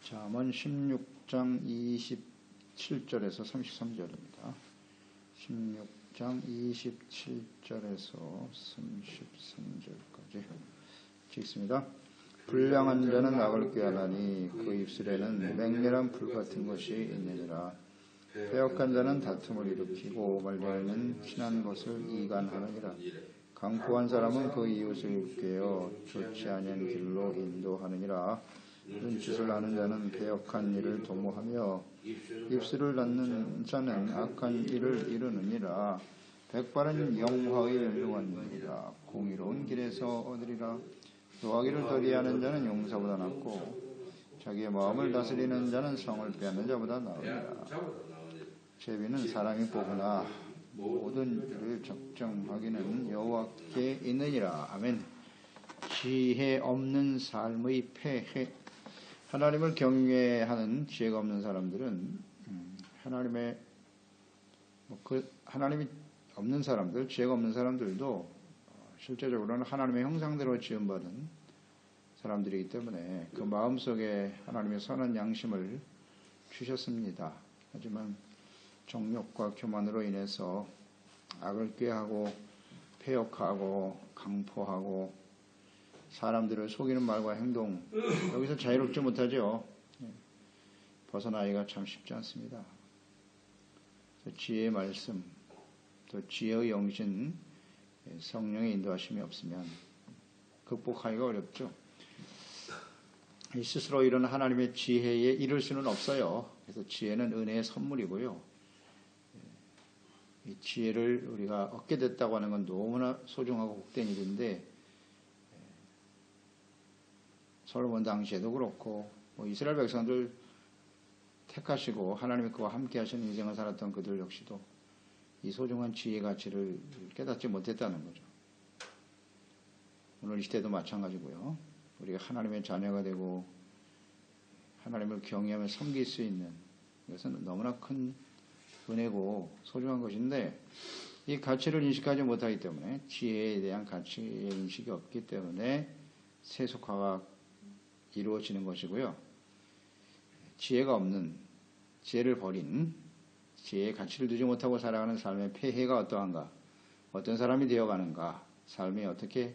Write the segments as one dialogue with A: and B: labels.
A: 잠언 16장 27절에서 33절입니다. 16장 27절에서 33절까지 읽습니다. 불량한 자는 악을 꾀하나니 그 입술에는 맹렬한 불 같은 것이 있느니라. 패역한 자는 다툼을 일으키고 말려는 친한 것을 이간하느니라. 강포한 사람은 그 이웃을 꾀어 좋지 아니한 길로 인도하느니라. 눈짓을 하는 자는 패역한 일을 도모하며 입술을 닫는 자는 악한 일을 이루느니라. 백발은 영화의 멸류관 일이라. 공의로운 길에서 얻으리라. 노하기를 더디하는 자는 용사보다 낫고 자기의 마음을 다스리는 자는 성을 빼앗는 자보다 나으니라. 제비는 사람이 보거나 모든 일을 적정하기는 여호와께 있느니라. 아멘. 지혜 없는 삶의 폐해. 하나님을 경외하는 지혜가 없는 사람들은 하나님이 없는 사람들, 지혜가 없는 사람들도 실제적으로는 하나님의 형상대로 지음받은 사람들이기 때문에 그 마음속에 하나님의 선한 양심을 주셨습니다. 하지만 정욕과 교만으로 인해서 악을 꾀하고 패역하고 강포하고 사람들을 속이는 말과 행동, 여기서 자유롭지 못하죠. 벗어나기가 참 쉽지 않습니다. 지혜의 말씀, 또 지혜의 영신, 성령의 인도하심이 없으면 극복하기가 어렵죠. 스스로 이런 하나님의 지혜에 이를 수는 없어요. 그래서 지혜는 은혜의 선물이고요. 이 지혜를 우리가 얻게 됐다고 하는 건 너무나 소중하고 복된 일인데, 솔로몬 당시에도 그렇고 이스라엘 백성들 택하시고 하나님이 그와 함께 하시는 인생을 살았던 그들 역시도 이 소중한 지혜의 가치를 깨닫지 못했다는 거죠. 오늘 이 시대도 마찬가지고요. 우리가 하나님의 자녀가 되고 하나님을 경외하며 섬길 수 있는 이것은 너무나 큰 은혜고 소중한 것인데, 이 가치를 인식하지 못하기 때문에, 지혜에 대한 가치의 인식이 없기 때문에 세속화가 이루어지는 것이고요. 지혜가 없는, 지혜를 버린, 지혜의 가치를 두지 못하고 살아가는 삶의 폐해가 어떠한가, 어떤 사람이 되어가는가, 삶이 어떻게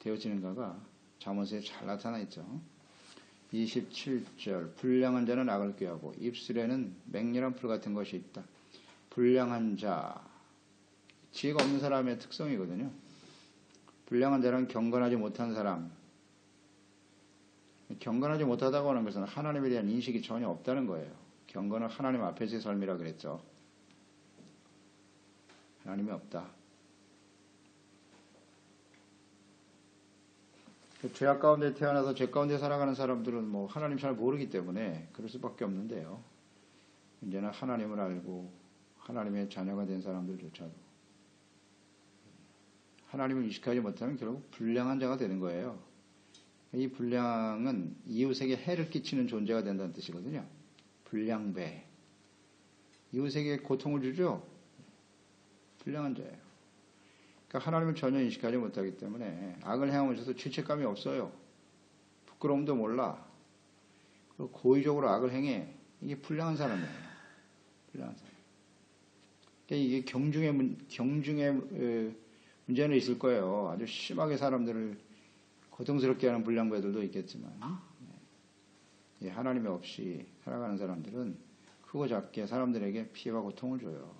A: 되어지는가가 잠언서에 잘 나타나 있죠. 27절, 불량한 자는 악을 꾀하고 입술에는 맹렬한 불 같은 것이 있다. 불량한 자, 지혜가 없는 사람의 특성이거든요. 불량한 자는 경건하지 못한 사람. 경건하지 못하다고 하는 것은 하나님에 대한 인식이 전혀 없다는 거예요. 경건은 하나님 앞에서의 삶이라 그랬죠. 하나님이 없다. 죄악 가운데 태어나서 죄 가운데 살아가는 사람들은 하나님 잘 모르기 때문에 그럴 수밖에 없는데요. 이제는 하나님을 알고 하나님의 자녀가 된 사람들조차도 하나님을 인식하지 못하면 결국 불량한 자가 되는 거예요. 이 불량은 이웃에게 해를 끼치는 존재가 된다는 뜻이거든요. 불량배. 이웃에게 고통을 주죠. 불량한 자예요. 그러니까 하나님을 전혀 인식하지 못하기 때문에 악을 행하면서도 죄책감이 없어요. 부끄러움도 몰라. 그리고 고의적으로 악을 행해. 이게 불량한 사람이에요. 불량한 사람. 그러니까 이게 경중의 문제는 있을 거예요. 아주 심하게 사람들을 고통스럽게 하는 불량배들도 있겠지만, 하나님이 없이 살아가는 사람들은 크고 작게 사람들에게 피해와 고통을 줘요.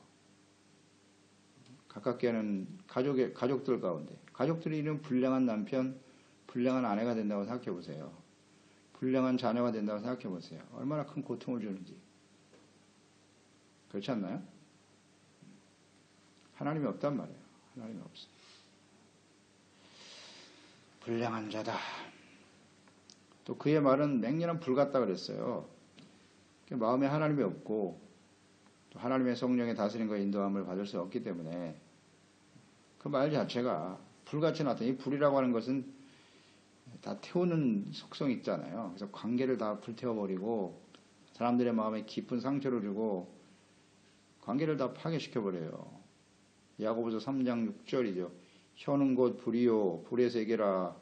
A: 가깝게 하는 가족들 가운데, 가족들이 이런 불량한 남편, 불량한 아내가 된다고 생각해 보세요. 불량한 자녀가 된다고 생각해 보세요. 얼마나 큰 고통을 주는지. 그렇지 않나요? 하나님이 없단 말이에요. 하나님이 없어요. 불량한 자다. 또 그의 말은 맹렬한 불 같다 그랬어요. 마음에 하나님이 없고 또 하나님의 성령의 다스림과 인도함을 받을 수 없기 때문에 그 말 자체가 불같이 나타나. 이 불이라고 하는 것은 다 태우는 속성이 있잖아요. 그래서 관계를 다 불태워버리고 사람들의 마음에 깊은 상처를 주고 관계를 다 파괴시켜버려요. 야고보서 3장 6절이죠. 혀는 곧 불이요 불의 세계라.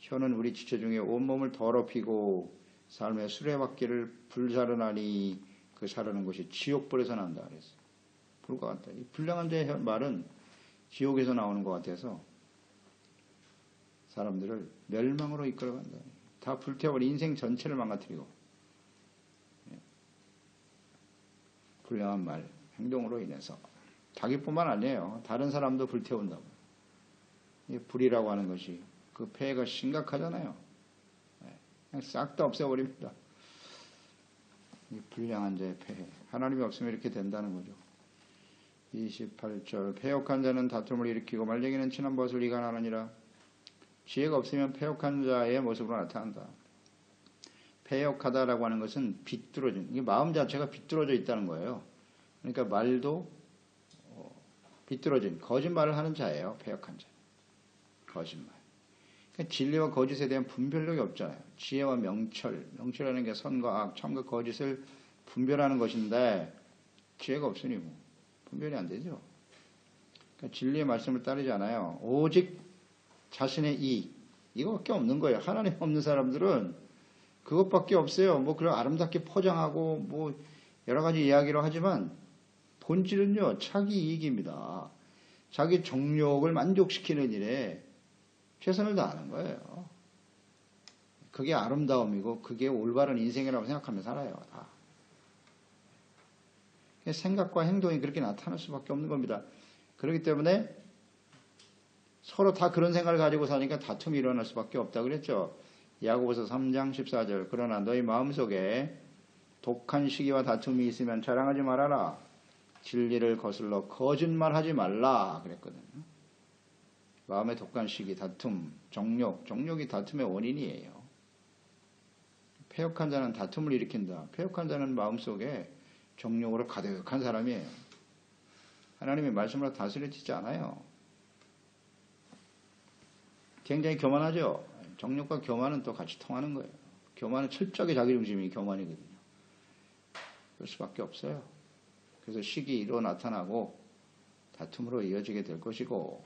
A: 혀는 우리 지체 중에 온몸을 더럽히고 삶의 수레바퀴를 불사르나니 그 사르는 것이 지옥불에서 난다 그랬어요. 불과 같다. 이 불량한 자의 말은 지옥에서 나오는 것 같아서 사람들을 멸망으로 이끌어간다. 다 불태워버린 인생 전체를 망가뜨리고 불량한 말, 행동으로 인해서 자기뿐만 아니에요. 다른 사람도 불태운다고. 이 불이라고 하는 것이 그 폐해가 심각하잖아요. 그냥 싹 다 없애버립니다. 이 불량한 자의 폐해. 하나님이 없으면 이렇게 된다는 거죠. 28절 패역한 자는 다툼을 일으키고 말쟁이는 친한 벗을 이간하느니라. 지혜가 없으면 패역한 자의 모습으로 나타난다. 패역하다라고 하는 것은 비뚤어진, 이게 마음 자체가 비뚤어져 있다는 거예요. 그러니까 말도 비뚤어진 거짓말을 하는 자예요. 패역한 자. 거짓말. 그러니까 진리와 거짓에 대한 분별력이 없잖아요. 지혜와 명철이라는 게 선과 악, 참과 거짓을 분별하는 것인데 지혜가 없으니 뭐 분별이 안 되죠. 그러니까 진리의 말씀을 따르지 않아요. 오직 자신의 이익, 이거밖에 없는 거예요. 하나님 없는 사람들은 그것밖에 없어요. 뭐 그런 아름답게 포장하고 뭐 여러 가지 이야기를 하지만 본질은요, 자기 이익입니다. 자기 정욕을 만족시키는 일에 최선을 다하는 거예요. 그게 아름다움이고 그게 올바른 인생이라고 생각하며 살아요. 다. 생각과 행동이 그렇게 나타날 수밖에 없는 겁니다. 그렇기 때문에 서로 다 그런 생각을 가지고 사니까 다툼이 일어날 수밖에 없다 그랬죠. 야고보서 3장 14절 그러나 너희 마음속에 독한 시기와 다툼이 있으면 자랑하지 말아라. 진리를 거슬러 거짓말하지 말라 그랬거든요. 마음의 독한 시기, 다툼, 정욕이 다툼의 원인이에요. 패역한 자는 다툼을 일으킨다. 패역한 자는 마음속에 정욕으로 가득한 사람이에요. 하나님의 말씀으로 다스려지지 않아요. 굉장히 교만하죠. 정욕과 교만은 또 같이 통하는 거예요. 교만은 철저하게 자기 중심이 교만이거든요. 그럴 수밖에 없어요. 그래서 시기로 나타나고 다툼으로 이어지게 될 것이고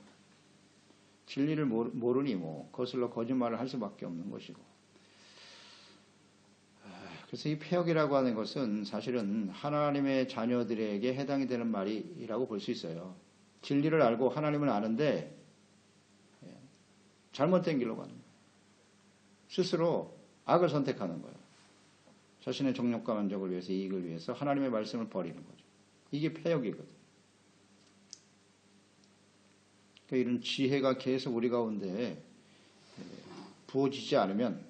A: 진리를 모르니 뭐 거슬러 거짓말을 할 수밖에 없는 것이고 그래서 이 패역이라고 하는 것은 사실은 하나님의 자녀들에게 해당이 되는 말이라고 볼 수 있어요. 진리를 알고 하나님을 아는데 잘못된 길로 가는 거예요. 스스로 악을 선택하는 거예요. 자신의 정욕과 만족을 위해서 이익을 위해서 하나님의 말씀을 버리는 거죠. 이게 패역이거든요. 그러니까 이런 지혜가 계속 우리 가운데 부어지지 않으면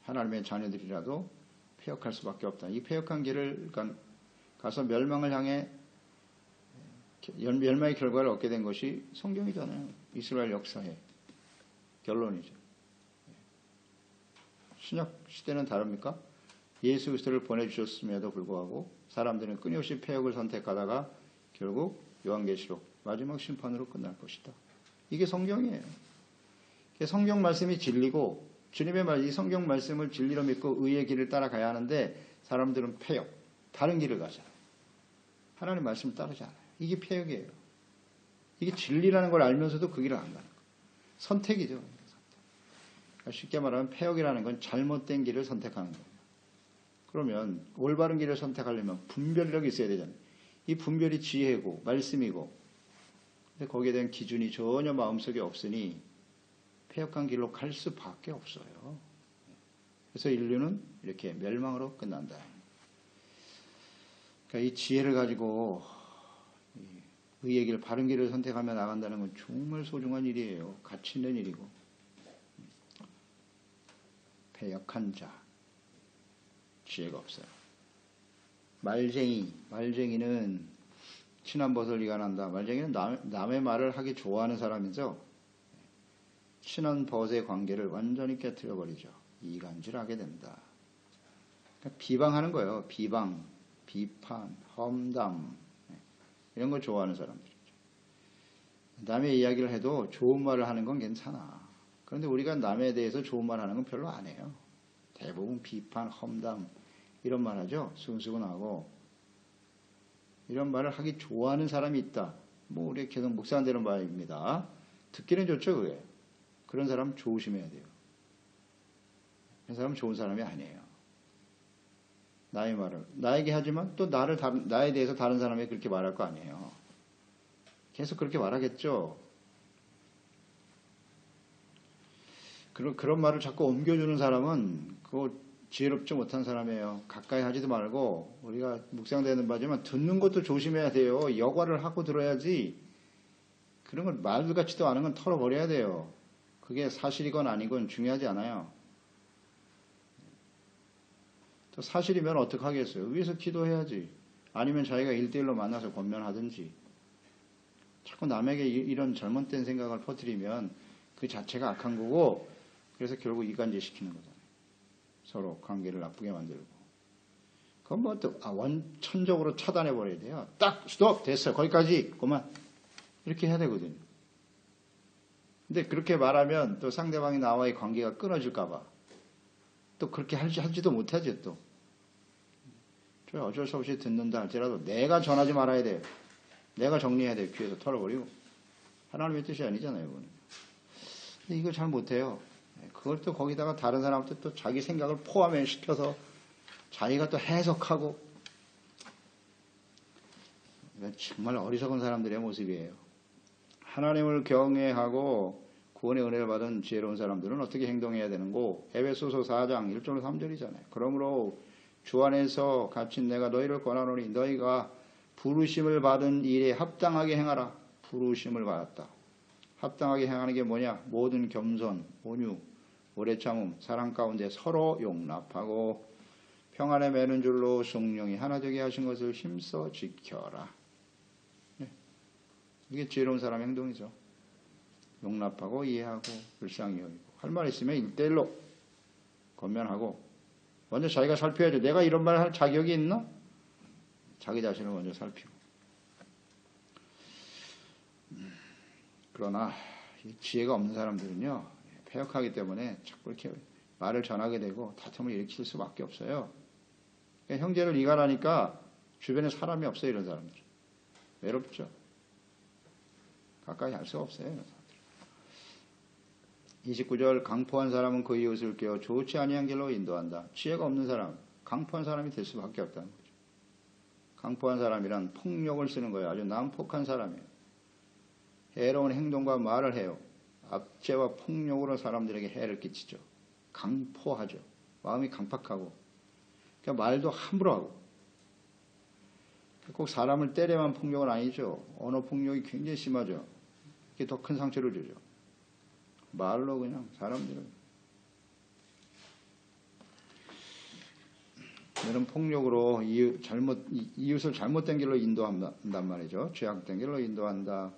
A: 하나님의 자녀들이라도 패역할 수밖에 없다. 이 패역한 길을 가서 멸망을 향해 멸망의 결과를 얻게 된 것이 성경이잖아요. 이스라엘 역사의 결론이죠. 신약 시대는 다릅니까? 예수 그리스도를 보내주셨음에도 불구하고 사람들은 끊임없이 패역을 선택하다가 결국 요한계시록 마지막 심판으로 끝날 것이다. 이게 성경이에요. 성경 말씀이 진리고 주님의 말, 이 성경 말씀을 진리로 믿고 의의 길을 따라가야 하는데 사람들은 패역, 다른 길을 가잖아요. 하나님 말씀을 따르지 않아요. 이게 패역이에요. 이게 진리라는 걸 알면서도 그 길을 안 가는 거예요. 선택이죠. 그러니까 쉽게 말하면 패역이라는 건 잘못된 길을 선택하는 거예요. 그러면 올바른 길을 선택하려면 분별력이 있어야 되잖아요. 이 분별이 지혜고 말씀이고 근데 거기에 대한 기준이 전혀 마음속에 없으니 패역한 길로 갈 수밖에 없어요. 그래서 인류는 이렇게 멸망으로 끝난다. 그러니까 이 지혜를 가지고 의의 길, 바른 길을 선택하며 나간다는 건 정말 소중한 일이에요. 가치 있는 일이고. 패역한 자, 지혜가 없어요. 말쟁이는 친한 벗을 이간한다. 말쟁이는 남의 말을 하기 좋아하는 사람이죠. 친한 벗의 관계를 완전히 깨트려버리죠. 이간질하게 된다. 그러니까 비방하는 거예요. 비방, 비판, 험담 이런 걸 좋아하는 사람들이죠. 남의 이야기를 해도 좋은 말을 하는 건 괜찮아. 그런데 우리가 남에 대해서 좋은 말 하는 건 별로 안 해요. 대부분 비판, 험담 이런 말 하죠. 순수근하고 이런 말을 하기 좋아하는 사람이 있다. 뭐 우리 계속 묵상되는 바입니다. 듣기는 좋죠, 그게. 그런 사람 조심해야 돼요. 그런 사람은 좋은 사람이 아니에요. 나의 말을 나에게 하지만 또 나에 대해서 다른 사람에게 그렇게 말할 거 아니에요. 계속 그렇게 말하겠죠. 그런 말을 자꾸 옮겨주는 사람은 그거 지혜롭지 못한 사람이에요. 가까이 하지도 말고 우리가 묵상되는 바지만 듣는 것도 조심해야 돼요. 여과를 하고 들어야지. 그런 걸 말도 같지도 않은 건 털어버려야 돼요. 그게 사실이건 아니건 중요하지 않아요. 또 사실이면 어떡하겠어요? 위에서 기도해야지. 아니면 자기가 1대1로 만나서 권면하든지. 자꾸 남에게 이런 잘못된 생각을 퍼뜨리면 그 자체가 악한 거고, 그래서 결국 이간질시키는 거잖아요. 서로 관계를 나쁘게 만들고. 그건 뭐 또 원천적으로 차단해버려야 돼요. 딱 스톱 됐어 거기까지 그만 이렇게 해야 되거든요. 근데 그렇게 말하면 또 상대방이 나와의 관계가 끊어질까봐 또 그렇게 하지도 못하죠. 또 어쩔 수 없이 듣는다 할지라도 내가 전하지 말아야 돼요. 내가 정리해야 돼요. 귀에서 털어버리고. 하나님의 뜻이 아니잖아요. 이거는. 근데 이걸 잘 못해요. 그걸 또 거기다가 다른 사람한테 또 자기 생각을 포함시켜서 자기가 또 해석하고. 이건 정말 어리석은 사람들의 모습이에요. 하나님을 경외하고 구원의 은혜를 받은 지혜로운 사람들은 어떻게 행동해야 되는고? 에베소서 4장 1절 3절이잖아요. 그러므로 주 안에서 갇힌 내가 너희를 권하노니 너희가 부르심을 받은 일에 합당하게 행하라. 부르심을 받았다. 합당하게 행하는 게 뭐냐? 모든 겸손, 온유, 오래 참음, 사랑 가운데 서로 용납하고 평안에 매는 줄로 성령이 하나 되게 하신 것을 힘써 지켜라. 네. 이게 지혜로운 사람의 행동이죠. 용납하고 이해하고 불쌍히 여기고 할 말 있으면 1대1로 권면하고 먼저 자기가 살펴야죠. 내가 이런 말을 할 자격이 있나? 자기 자신을 먼저 살피고. 그러나 지혜가 없는 사람들은요, 패역하기 때문에 자꾸 이렇게 말을 전하게 되고 다툼을 일으킬 수밖에 없어요. 그러니까 형제를 이간하니까 주변에 사람이 없어요. 이런 사람들. 외롭죠. 가까이 할 수가 없어요. 이런 사람들. 29절 강포한 사람은 그 이웃을 깨워 좋지 아니한 길로 인도한다. 지혜가 없는 사람, 강포한 사람이 될 수밖에 없다는 거죠. 강포한 사람이란 폭력을 쓰는 거예요. 아주 난폭한 사람이에요. 해로운 행동과 말을 해요. 압제와 폭력으로 사람들에게 해를 끼치죠. 강포하죠. 마음이 강팍하고. 그러니까 말도 함부로 하고. 꼭 사람을 때려만 폭력은 아니죠. 언어 폭력이 굉장히 심하죠. 이게 더 큰 상처를 주죠. 말로 그냥 사람들은. 이런 폭력으로 이웃을 잘못된 길로 인도한단 말이죠. 죄악된 길로 인도한다.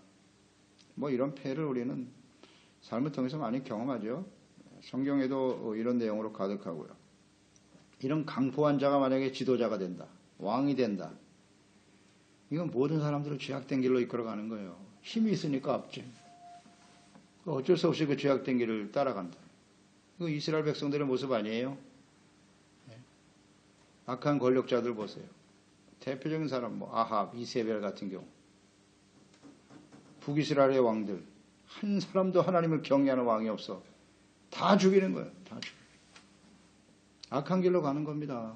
A: 뭐 이런 폐해를 우리는 삶을 통해서 많이 경험하죠. 성경에도 이런 내용으로 가득하고요. 이런 강포한 자가 만약에 지도자가 된다. 왕이 된다. 이건 모든 사람들을 죄악된 길로 이끌어가는 거예요. 힘이 있으니까 압제. 어쩔 수 없이 그 죄악된 길을 따라간다. 이거 이스라엘 백성들의 모습 아니에요? 악한 권력자들 보세요. 대표적인 사람 아합, 이세벨 같은 경우. 북이스라엘의 왕들. 한 사람도 하나님을 경외하는 왕이 없어. 다 죽이는 거예요. 다 죽이는 거예요. 악한 길로 가는 겁니다.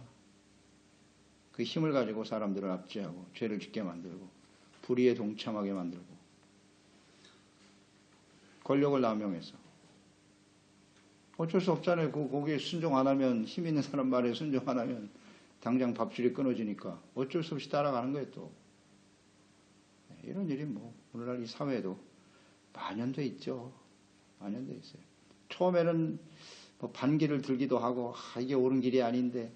A: 그 힘을 가지고 사람들을 압제하고 죄를 짓게 만들고 불의에 동참하게 만들고 권력을 남용해서 어쩔 수 없잖아요. 거기에 순종 안 하면 힘 있는 사람 말에 순종 안 하면 당장 밥줄이 끊어지니까 어쩔 수 없이 따라가는 거예요. 또 이런 일이 오늘날 이 사회에도 만연돼 있죠. 만연돼 있어요. 처음에는 반기를 들기도 하고 이게 옳은 길이 아닌데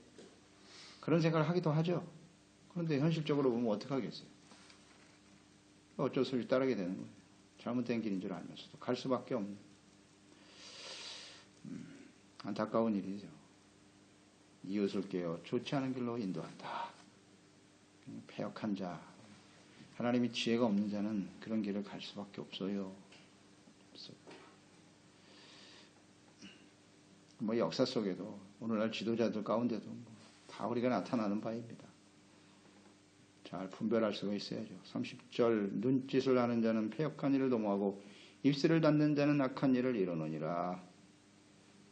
A: 그런 생각을 하기도 하죠. 그런데 현실적으로 보면 어떡하겠어요. 어쩔 수 없이 따르게 되는 거예요. 잘못된 길인 줄 알면서도 갈 수밖에 없는 안타까운 일이죠. 이웃을 깨어 좋지 않은 길로 인도한다. 패역한 자, 하나님이 지혜가 없는 자는 그런 길을 갈 수밖에 없어요. 역사 속에도 오늘날 지도자들 가운데도 다 우리가 나타나는 바입니다. 잘 분별할 수가 있어야죠. 30절 눈짓을 하는 자는 패역한 일을 도모하고 입술을 닫는 자는 악한 일을 이루느니라.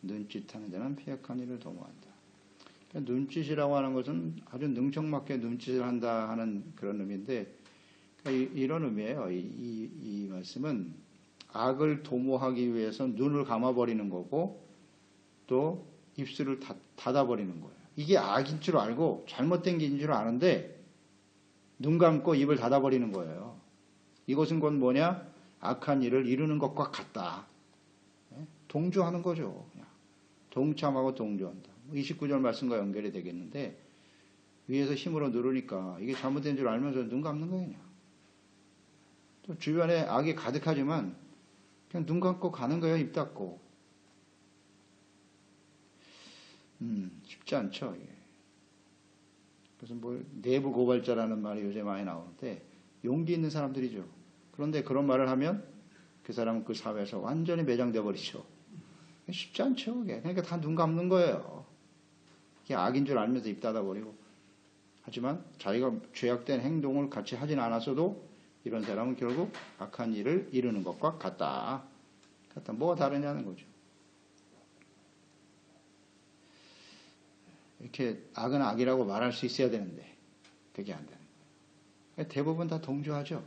A: 눈짓하는 자는 패역한 일을 도모한다. 그러니까 눈짓이라고 하는 것은 아주 능청맞게 눈짓을 한다 하는 그런 의미인데, 그러니까 이런 의미예요. 이 말씀은 악을 도모하기 위해서 눈을 감아버리는 거고 또 입술을 닫아버리는 거예요. 이게 악인 줄 알고 잘못된 게인 줄 아는데 눈 감고 입을 닫아버리는 거예요. 이것은 곧 뭐냐? 악한 일을 이루는 것과 같다. 동조하는 거죠. 그냥. 동참하고 동조한다. 29절 말씀과 연결이 되겠는데 위에서 힘으로 누르니까 이게 잘못된 줄 알면서 눈 감는 거예요. 그냥. 또 주변에 악이 가득하지만 그냥 눈 감고 가는 거예요. 입 닫고. 쉽지 않죠. 이게. 그래서 뭐 내부 고발자라는 말이 요새 많이 나오는데 용기 있는 사람들이죠. 그런데 그런 말을 하면 그 사람은 그 사회에서 완전히 매장돼 버리죠. 쉽지 않죠. 그게. 그러니까 다 눈 감는 거예요. 이게 악인 줄 알면서 입 닫아버리고. 하지만 자기가 죄악된 행동을 같이 하진 않았어도 이런 사람은 결국 악한 일을 이루는 것과 같다. 뭐가 다르냐는 거죠. 이렇게 악은 악이라고 말할 수 있어야 되는데 그게 안 되는 거예요. 대부분 다 동조하죠.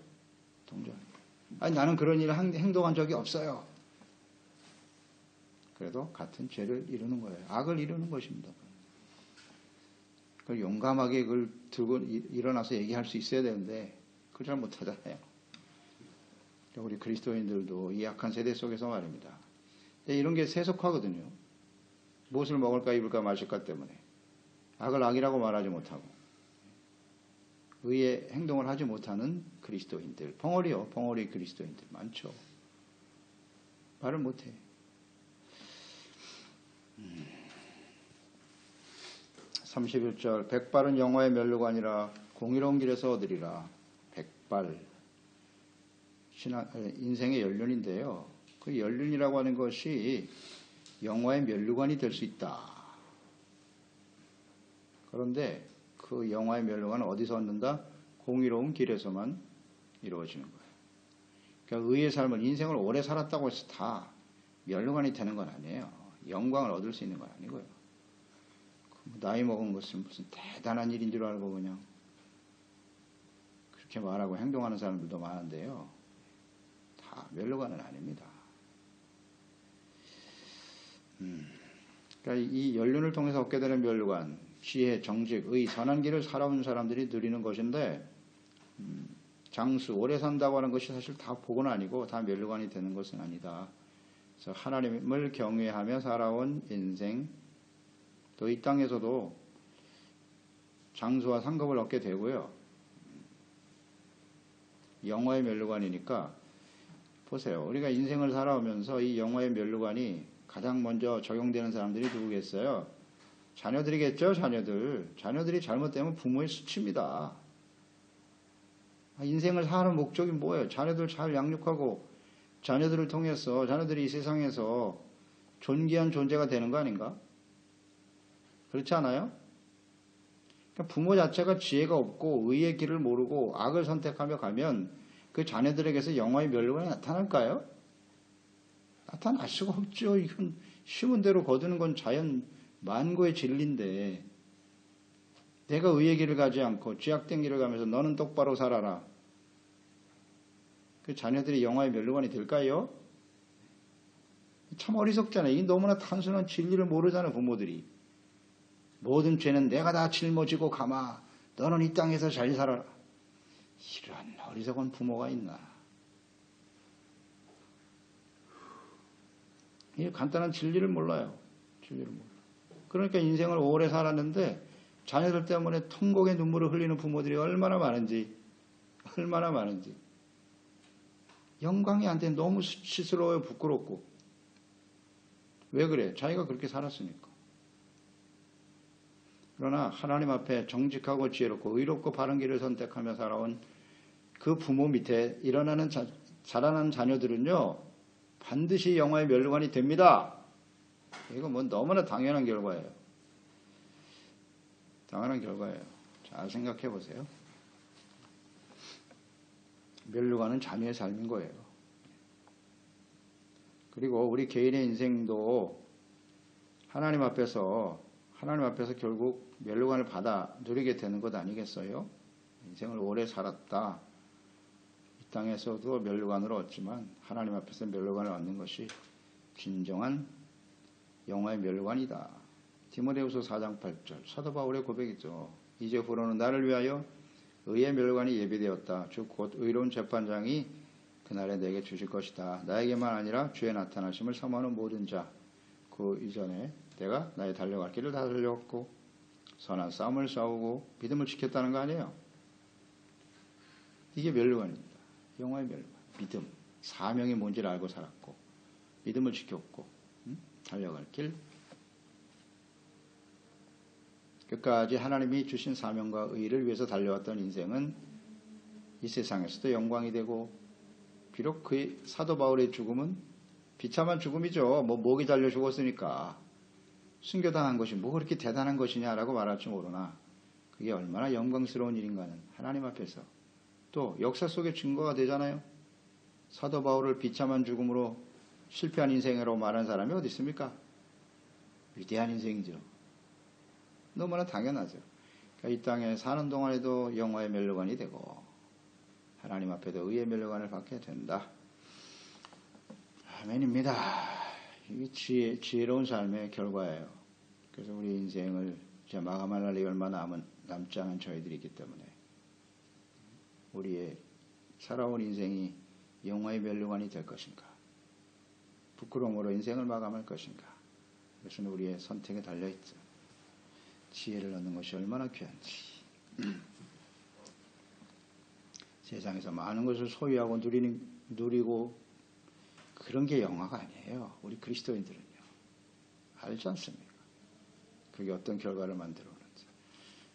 A: 아니 나는 그런 일을 행동한 적이 없어요. 그래도 같은 죄를 이루는 거예요. 악을 이루는 것입니다. 그걸 용감하게 그걸 들고 일어나서 얘기할 수 있어야 되는데 그걸 잘 못하잖아요. 우리 그리스도인들도 이 악한 세대 속에서 말입니다. 이런 게 세속화거든요. 무엇을 먹을까 입을까 마실까 때문에 악을 악이라고 말하지 못하고 의의 행동을 하지 못하는 그리스도인들, 벙어리 그리스도인들 많죠. 말을 못해. 31절 백발은 영화의 면류관이라 공의로운 길에서 얻으리라. 백발 인생의 연륜인데요. 그 연륜이라고 하는 것이 영화의 면류관이 될 수 있다. 그런데 그 영화의 면류관은 어디서 얻는다? 공의로운 길에서만 이루어지는 거예요. 그러니까 의의 삶을 인생을 오래 살았다고 해서 다 면류관이 되는 건 아니에요. 영광을 얻을 수 있는 건 아니고요. 나이 먹은 것은 무슨 대단한 일인 줄 알고 그냥 그렇게 말하고 행동하는 사람들도 많은데요. 다 면류관은 아닙니다. 그러니까 이 연륜을 통해서 얻게 되는 면류관, 지혜, 정직, 의, 선한 길을 살아온 사람들이 누리는 것인데 장수, 오래 산다고 하는 것이 사실 다 복은 아니고 다 면류관이 되는 것은 아니다. 그래서 하나님을 경외하며 살아온 인생, 또 이 땅에서도 장수와 상급을 얻게 되고요. 영화의 면류관이니까 보세요. 우리가 인생을 살아오면서 이 영화의 면류관이 가장 먼저 적용되는 사람들이 누구겠어요? 자녀들이겠죠. 자녀들이 잘못되면 부모의 수치입니다. 인생을 사는 목적이 뭐예요? 자녀들 잘 양육하고 자녀들을 통해서 자녀들이 이 세상에서 존귀한 존재가 되는 거 아닌가? 그렇지 않아요? 그러니까 부모 자체가 지혜가 없고 의의 길을 모르고 악을 선택하며 가면 그 자녀들에게서 영화의 면류관이 나타날까요? 나타날 수가 없죠. 이건 쉬운 대로 거두는 건 자연 만고의 진리인데 내가 의의 길을 가지 않고 죄악된 길을 가면서 너는 똑바로 살아라. 그 자녀들이 영화의 면류관이 될까요? 참 어리석잖아요. 이게 너무나 단순한 진리를 모르잖아요. 부모들이. 모든 죄는 내가 다 짊어지고 감아. 너는 이 땅에서 잘 살아라. 이런 어리석은 부모가 있나. 이 간단한 진리를 몰라요. 그러니까 인생을 오래 살았는데 자녀들 때문에 통곡의 눈물을 흘리는 부모들이 얼마나 많은지. 영광이 안 돼. 너무 수치스러워요. 부끄럽고. 왜 그래? 자기가 그렇게 살았으니까. 그러나 하나님 앞에 정직하고 지혜롭고 의롭고 바른 길을 선택하며 살아온 그 부모 밑에 자라난 자녀들은요. 반드시 영화의 면류관이 됩니다. 이거 뭐 너무나 당연한 결과예요. 잘 생각해 보세요. 면류관은 자녀의 삶인 거예요. 그리고 우리 개인의 인생도 하나님 앞에서 하나님 앞에서 결국 멸류관을 받아 누리게 되는 것 아니겠어요? 인생을 오래 살았다. 이 땅에서도 멸류관을 얻지만 하나님 앞에서 멸류관을 얻는 것이 진정한 영화의 멸류관이다. 디모데후서 4장 8절 사도 바울의 고백이죠. 이제 후로는 나를 위하여 의의 멸류관이 예비되었다. 즉 곧 의로운 재판장이 그날에 내게 주실 것이다. 나에게만 아니라 주의 나타나심을 사모하는 모든 자. 그 이전에 내가 나의 달려갈 길을 다 달려왔고 선한 싸움을 싸우고 믿음을 지켰다는 거 아니에요. 이게 멸류관입니다. 영화의 멸류관. 믿음. 사명이 뭔지를 알고 살았고 믿음을 지켰고 달려갈 길. 끝까지 하나님이 주신 사명과 의를 위해서 달려왔던 인생은 이 세상에서도 영광이 되고 비록 그의 사도 바울의 죽음은 비참한 죽음이죠. 목이 달려 죽었으니까 순교당한 것이 뭐 그렇게 대단한 것이냐라고 말할지 모르나 그게 얼마나 영광스러운 일인가는 하나님 앞에서 또 역사 속의 증거가 되잖아요. 사도 바울을 비참한 죽음으로 실패한 인생이라고 말하는 사람이 어디 있습니까? 위대한 인생이죠. 너무나 당연하죠. 그러니까 이 땅에 사는 동안에도 영화의 멸류관이 되고 하나님 앞에도 의의 멸류관을 받게 된다. 아멘입니다. 이게 지혜로운 삶의 결과예요. 그래서 우리 인생을 이제 마감할 날이 얼마 남지 않은 저희들이기 때문에 우리의 살아온 인생이 영화의 멸류관이 될 것인가, 부끄러움으로 인생을 마감할 것인가, 그것은 우리의 선택에 달려있죠. 지혜를 얻는 것이 얼마나 귀한지. 세상에서 많은 것을 소유하고 누리고 그런 게 영화가 아니에요. 우리 그리스도인들은요. 알지 않습니까? 그게 어떤 결과를 만들어 오는지.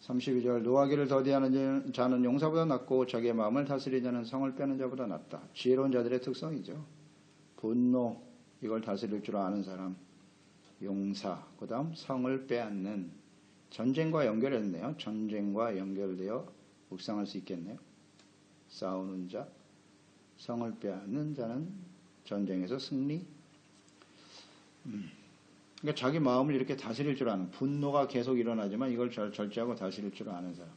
A: 32절 노하기를 더디하는 자는 용사보다 낫고 자기의 마음을 다스리는 자는 성을 빼는 자보다 낫다. 지혜로운 자들의 특성이죠. 분노, 이걸 다스릴 줄 아는 사람, 용사, 그 다음 성을 빼앗는, 전쟁과 연결했네요. 전쟁과 연결되어 묵상할 수 있겠네요. 싸우는 자, 성을 빼앗는 자는 전쟁에서 승리. 그러니까 자기 마음을 이렇게 다스릴 줄 아는, 분노가 계속 일어나지만 이걸 절제하고 다스릴 줄 아는 사람.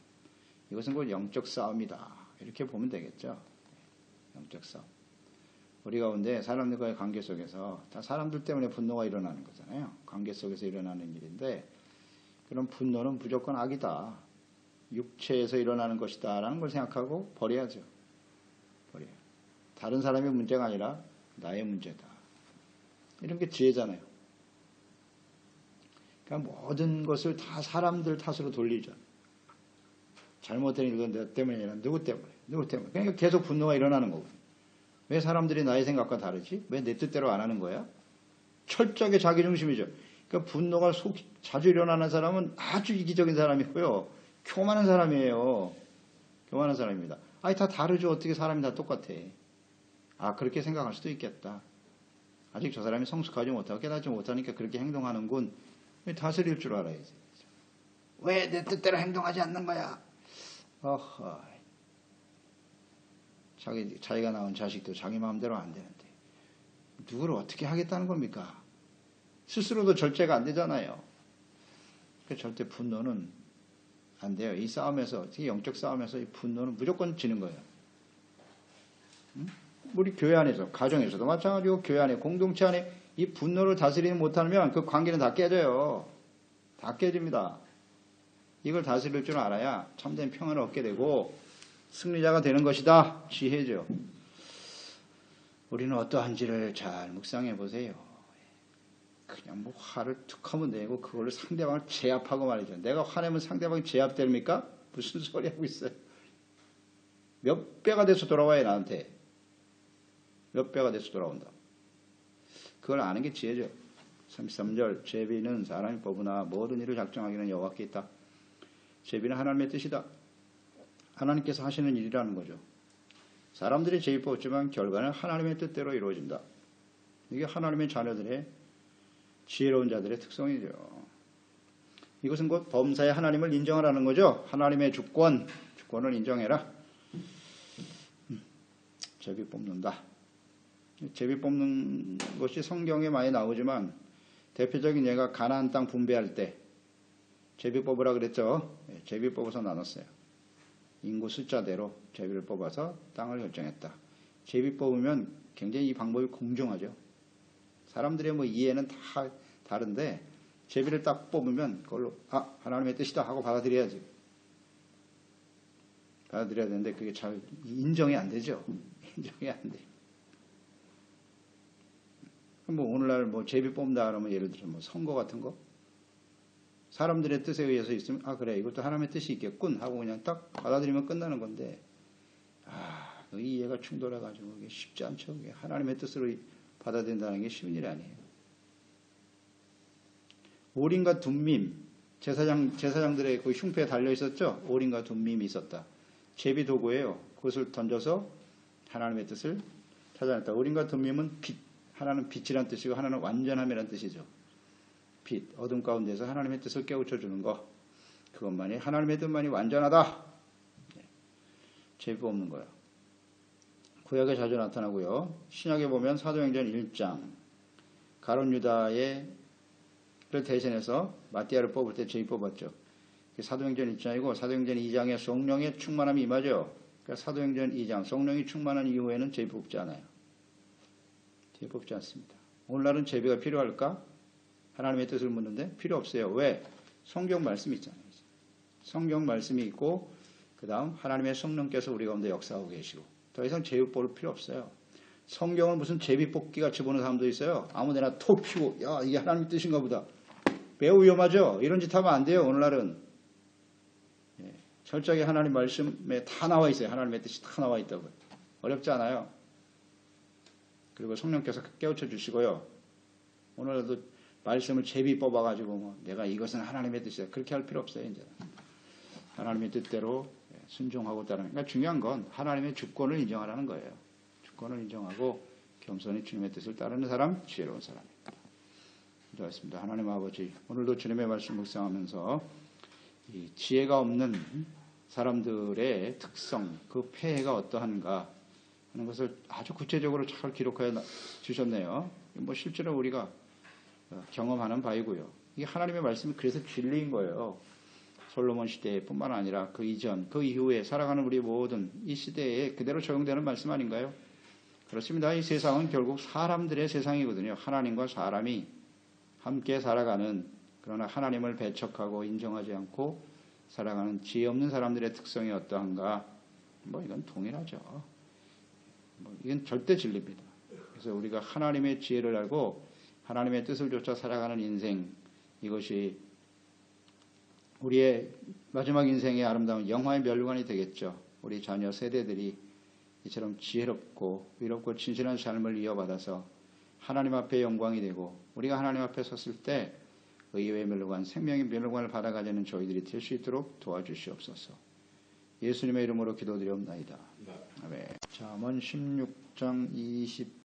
A: 이것은 곧 영적 싸움이다. 이렇게 보면 되겠죠. 영적 싸움. 우리 가운데 사람들과의 관계 속에서 다 사람들 때문에 분노가 일어나는 거잖아요. 관계 속에서 일어나는 일인데 그런 분노는 무조건 악이다. 육체에서 일어나는 것이다 라는 걸 생각하고 버려야죠. 버려요. 다른 사람의 문제가 아니라 나의 문제다. 이런 게 지혜잖아요. 그러니까 모든 것을 다 사람들 탓으로 돌리죠. 잘못된 일은 내 때문이 아니라 누구 때문에. 그러니까 계속 분노가 일어나는 거고. 왜 사람들이 나의 생각과 다르지? 왜 내 뜻대로 안 하는 거야? 철저하게 자기중심이죠. 그러니까 분노가 자주 일어나는 사람은 아주 이기적인 사람이고요. 교만한 사람이에요. 교만한 사람입니다. 아니 다 다르죠. 어떻게 사람이 다 똑같아. 아 그렇게 생각할 수도 있겠다. 아직 저 사람이 성숙하지 못하고 깨닫지 못하니까 그렇게 행동하는군. 다스릴 줄 알아야지. 왜 내 뜻대로 행동하지 않는 거야? 어허. 자기가 낳은 자식도 자기 마음대로 안 되는데 누구를 어떻게 하겠다는 겁니까? 스스로도 절제가 안 되잖아요. 그러니까 절대 분노는 안 돼요. 이 싸움에서, 특히 영적 싸움에서 이 분노는 무조건 지는 거예요. 우리 교회 안에서, 가정에서도 마찬가지고 교회 안에, 공동체 안에 이 분노를 다스리지 못하면 그 관계는 다 깨져요. 다 깨집니다. 이걸 다스릴 줄 알아야 참된 평안을 얻게 되고 승리자가 되는 것이다. 지혜죠. 우리는 어떠한지를 잘 묵상해 보세요. 그냥 뭐 화를 툭 하면 되고 그걸로 상대방을 제압하고 말이죠. 내가 화내면 상대방이 제압됩니까? 무슨 소리 하고 있어요. 몇 배가 돼서 돌아와요. 나한테. 몇 배가 돼서 돌아온다. 그걸 아는 게 지혜죠. 33절 제비는 사람이 뽑으나 모든 일을 작정하기는 여호와께 있다. 제비는 하나님의 뜻이다. 하나님께서 하시는 일이라는 거죠. 사람들이 제비 뽑지만 결과는 하나님의 뜻대로 이루어진다. 이게 하나님의 자녀들의 지혜로운 자들의 특성이죠. 이것은 곧 범사의 하나님을 인정하라는 거죠. 하나님의 주권을 인정해라. 제비 뽑는다. 제비 뽑는 것이 성경에 많이 나오지만 대표적인 예가 가나안 땅 분배할 때 제비 뽑으라 그랬죠. 제비 뽑아서 나눴어요. 인구 숫자대로 제비를 뽑아서 땅을 결정했다. 제비 뽑으면 굉장히 이 방법이 공정하죠. 사람들의 뭐 이해는 다 다른데 제비를 딱 뽑으면 그걸로 하나님의 뜻이다 하고 받아들여야지. 받아들여야 되는데 그게 잘 인정이 안 되죠. 인정이 안 돼요. 뭐 오늘날 뭐 제비 뽑는다 그러면 예를 들어 뭐 선거 같은 거 사람들의 뜻에 의해서 있으면 그래 이것도 하나님의 뜻이 있겠군 하고 그냥 딱 받아들이면 끝나는 건데 그 이해가 충돌해가지고 이게 쉽지 않죠. 이게 하나님의 뜻으로 받아들인다는 게 쉬운 일이 아니에요. 오린과 둠밈 제사장들의 그 흉패에 달려 있었죠. 오린과 둠밈이 있었다. 제비 도구예요. 그것을 던져서 하나님의 뜻을 찾아냈다. 오린과 둠밈은 빛, 하나는 빛이란 뜻이고 하나는 완전함이란 뜻이죠. 빛, 어둠 가운데서 하나님의 뜻을 깨우쳐 주는 것. 그것만이 하나님의 뜻만이 완전하다. 제비 없는 거예요. 구약에 자주 나타나고요. 신약에 보면 사도행전 1장 가룟 유다를 대신해서 마띠아를 뽑을 때 제비 뽑았죠. 사도행전 1장이고 사도행전 2장에 성령의 충만함이 임하죠. 그러니까 사도행전 2장 성령이 충만한 이후에는 제비 뽑지 않아요. 제비 뽑지 않습니다. 오늘날은 제비가 필요할까? 하나님의 뜻을 묻는데 필요 없어요. 왜? 성경 말씀이 있잖아요. 성경 말씀이 있고 그 다음 하나님의 성령께서 우리 가운데 역사하고 계시고 더 이상 제비 뽑을 필요 없어요. 성경은 무슨 제비 뽑기가 집어넣는 사람도 있어요. 아무데나 톡 피고 이게 하나님의 뜻인가 보다. 매우 위험하죠. 이런 짓 하면 안 돼요. 오늘날은 철저하게 하나님 말씀에 다 나와 있어요. 하나님의 뜻이 다 나와 있다고요. 어렵지 않아요. 그리고 성령께서 깨우쳐 주시고요. 오늘도 말씀을 제비 뽑아가지고 내가 이것은 하나님의 뜻이다. 그렇게 할 필요 없어요. 이제 하나님의 뜻대로 순종하고 따르는. 그러니까 중요한 건 하나님의 주권을 인정하라는 거예요. 주권을 인정하고 겸손히 주님의 뜻을 따르는 사람, 지혜로운 사람입니다. 기도하겠습니다. 하나님 아버지, 오늘도 주님의 말씀 묵상하면서 이 지혜가 없는 사람들의 특성, 그 폐해가 어떠한가 하는 것을 아주 구체적으로 잘 기록하여 주셨네요. 뭐 실제로 우리가 경험하는 바이고요. 이게 하나님의 말씀이 그래서 진리인 거예요. 솔로몬 시대뿐만 아니라 그 이전, 그 이후에 살아가는 우리 모든 이 시대에 그대로 적용되는 말씀 아닌가요? 그렇습니다. 이 세상은 결국 사람들의 세상이거든요. 하나님과 사람이 함께 살아가는, 그러나 하나님을 배척하고 인정하지 않고 살아가는 지혜 없는 사람들의 특성이 어떠한가? 뭐 이건 동일하죠. 이건 절대 진리입니다. 그래서 우리가 하나님의 지혜를 알고 하나님의 뜻을 쫓아 살아가는 인생, 이것이 우리의 마지막 인생의 아름다운 영화의 멸관이 되겠죠. 우리 자녀 세대들이 이처럼 지혜롭고 위롭고 진실한 삶을 이어받아서 하나님 앞에 영광이 되고 우리가 하나님 앞에 섰을 때 의의 멸관, 생명의 멸관을 받아가지는 저희들이 될 수 있도록 도와주시옵소서. 예수님의 이름으로 기도드리옵나이다. 아멘. 잠언 16장